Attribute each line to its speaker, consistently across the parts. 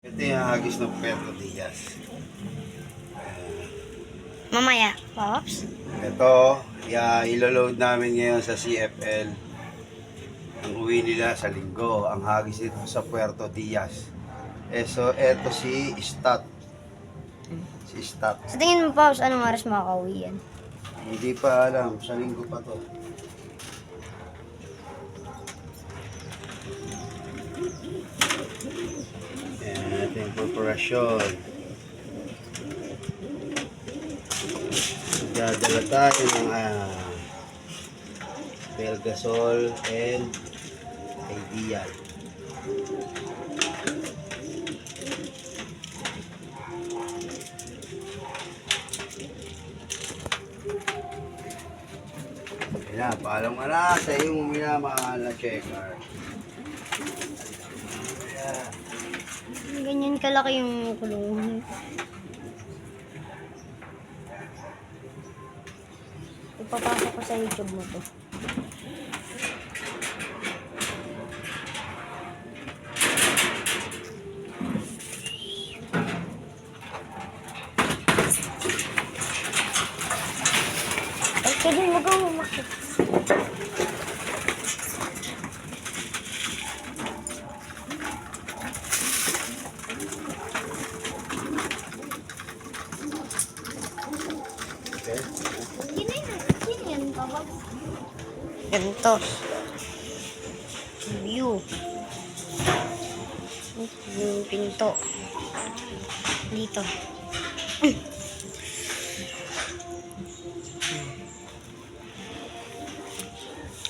Speaker 1: Ito yung hagis ng Puerto Diaz.
Speaker 2: Mamaya, Pops.
Speaker 1: Ito, iloload namin ngayon sa CFL. Ang uwi nila sa linggo. Ang hagis nito sa Puerto Diaz. So, eto si Stat. Si Stat.
Speaker 2: Sa tingin mo, Pops, anong oras makakauwi yan?
Speaker 1: Hindi pa alam. Sa linggo pa to. Yan, ito yung preparasyon. Dadala tayo ng Belgasol and Ideal. Yan, paalam ka na sa iyong minamahal na checker. Yan.
Speaker 2: Ganyan kalaki yung kulungan. Ipapasok ko sa YouTube mo to. Ay, pwede mo kang umakit.
Speaker 1: Okay.
Speaker 2: Ganito. View. Yung pinto. Dito.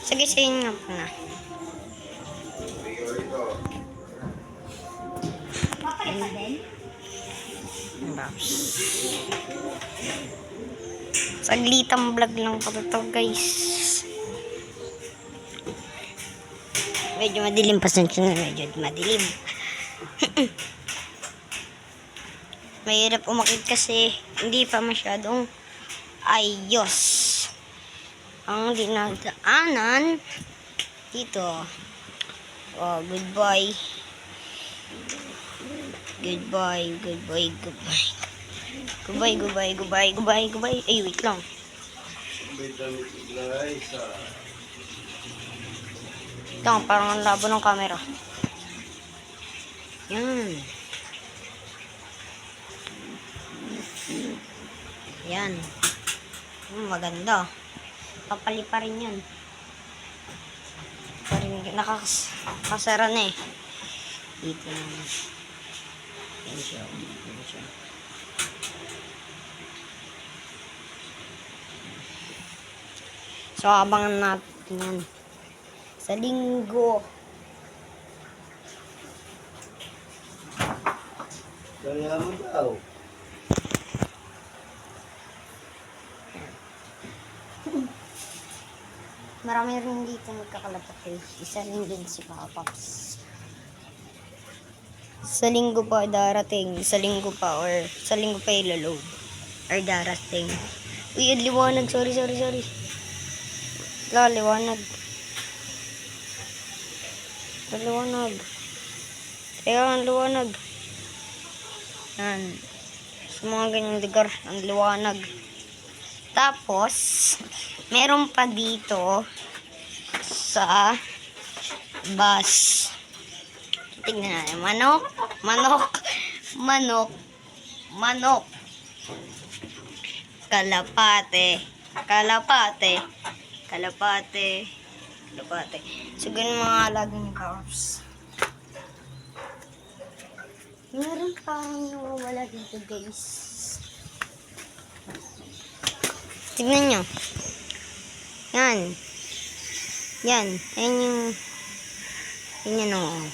Speaker 2: Sige, sayin nga po na. Pops. Saglitang vlog lang po ito, guys. Medyo madilim pa sa medyo madilim. Mahirap umakit kasi hindi pa masyadong ayos ang dinadaanan dito. Oh, goodbye. Goodbye, goodbye, goodbye. Goodbye, goodbye, goodbye, goodbye, goodbye. Ay, wait lang. Ito, parang ang labo ng camera. Yan. Yan. Maganda. Papalipa rin yan. Nakakasara na eh. Dito naman. Yan siya. Yan siya. So, abangan natin yan. Sa linggo.
Speaker 1: Kaya mo daw.
Speaker 2: Marami rin dito nagkakalapat eh. Isa rin din si Papaps. Sa linggo pa darating. Sa linggo pa ilaload. Or darating. Uy, liwanag. Sorry. Liwanag. Liwanag. Ayan, liwanag. Yan. Sa mga ganyang lugar, ang liwanag. Tapos, meron pa dito sa bus. Tingnan natin. Manok. Kalapate. So, ganun mga laging carbs. Meron parang nawawala dito, guys. Tignan nyo. Yan. Ayan yung... Yan o.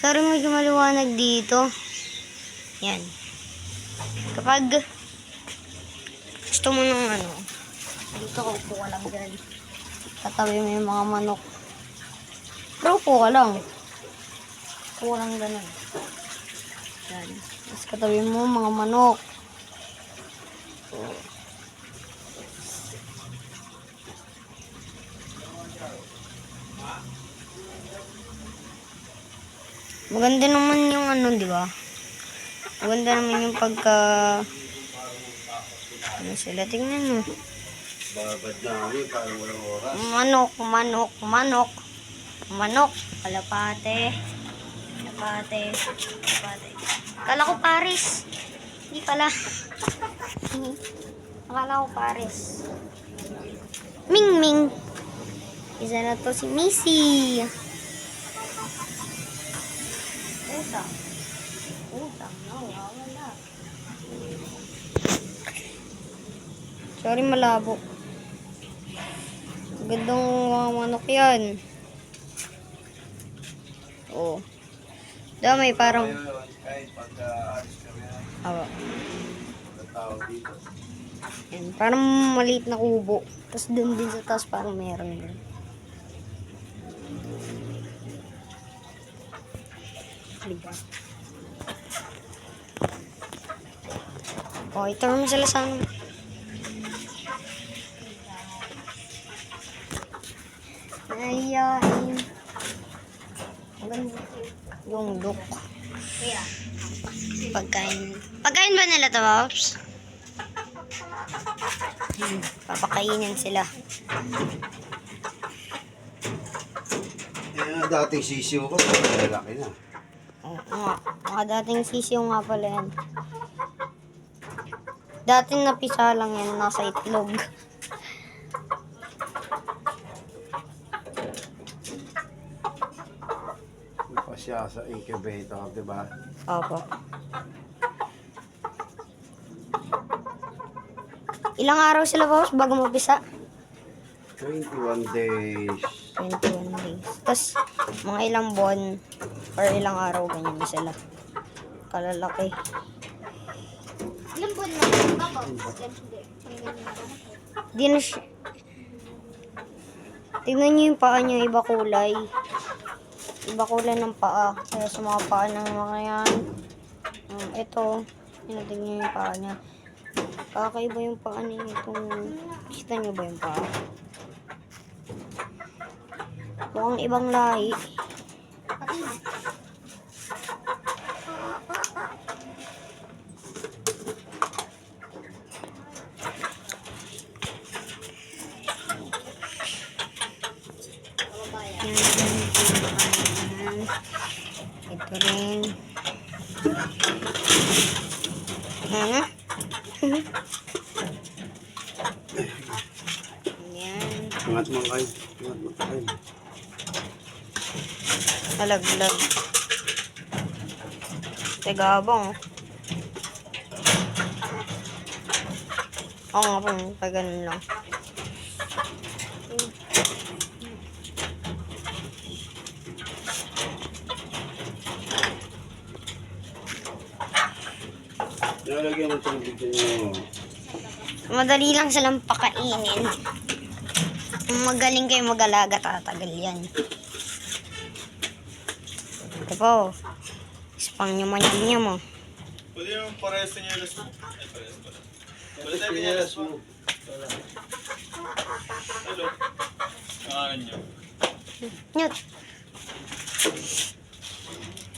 Speaker 2: Sorry, medyo maliwanag dito. Yan. Kapag gusto mo ng dito ka upo ka lang dyan. Tatabi mo yung mga manok. Pero upo ka lang. Upo lang ganun. Yan. Tapos katabi mo mga manok. Maganda naman yung ano, di ba? Maganda naman yung pagka... Ano sila? Tingnan mo.
Speaker 1: Babad namin, parang walang oras.
Speaker 2: Manok, manok, manok. Manok. Kalapate. Kalapate. Kalapate. Akala ko Paris. Hindi pala. Akala ko Paris. Ming Ming. Isa na to si Missy. Utang. Utang. Nawawala. Sorry, malabo. Gandang mga manok yan. Oo. Damay parang...
Speaker 1: Ngayon, kahit pagka-alis kami na,
Speaker 2: Awa.
Speaker 1: tao dito.
Speaker 2: Yan. Parang maliit na kubo. Tapos dun din sa taas parang meron din. Liga. Oh, iturn mo sila sa ano. Ayain. Maganda. Yung look. Pagkain. Pagkain ba nila to, Pops? Papakainin sila.
Speaker 1: Dating sisiw ko, malaki na.
Speaker 2: Oo nga. Mga dating sisiyo nga pala yan. Dating napisa lang yan. Nasa itlog.
Speaker 1: Pa siya sa incubator, di ba?
Speaker 2: Opo. Ilang araw sila, Boss, bago mapisa?
Speaker 1: 21 days.
Speaker 2: 21 days. Tapos, mga ilang buwan or ilang araw, ganyan na sila. Kalalaki.
Speaker 3: Ilang buwan na? Baka,
Speaker 2: Di na siya. Tignan nyo yung paa niya, iba kulay. Iba kulay ng paa. Kaya sa mga paa ng mga yan. Ito. Tignan nyo yung paa niya. Kakaiba yung paa niya. Kita nyo ba yung paa? Mukhang ibang lahi. Yan. Ito rin. Ano? Yan.
Speaker 1: Angat mo kayo. Angat mo kayo.
Speaker 2: Nalaglag. Tegabang. Oo nga po, pag ganun lang.
Speaker 1: Nalagyan mo itong bigyan nyo.
Speaker 2: Madali lang silang pakainin. Kung magaling kayo mag-alaga, tatagal yan. Ito po. Spang nyo mo.
Speaker 4: Pwede yung parehas na nyelas mo. Ay, parehas pala. Pwede tayo
Speaker 1: Pinelas
Speaker 4: nyelas mo.
Speaker 1: mo.
Speaker 4: Hello. Ano nyo?
Speaker 2: Newt.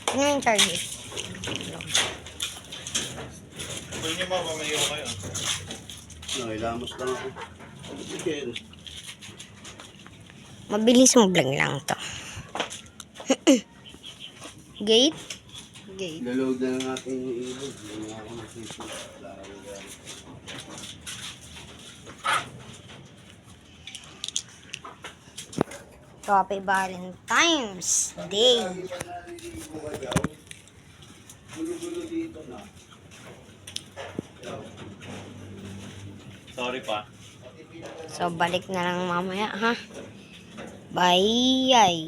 Speaker 2: Ano yung charger?
Speaker 4: Pwede nyo mamamayo kayo.
Speaker 1: Ilamos lang ako. Sige.
Speaker 2: Mabilis mo vlog lang to. Gate? Gate.
Speaker 1: Laload na lang natin yung ilog. Hindi na ako nasisip.
Speaker 2: Happy Valentine's Day.
Speaker 1: Gulo-gulo dito na.
Speaker 4: Sorry pa.
Speaker 2: So, balik na lang mamaya, ha? Bye!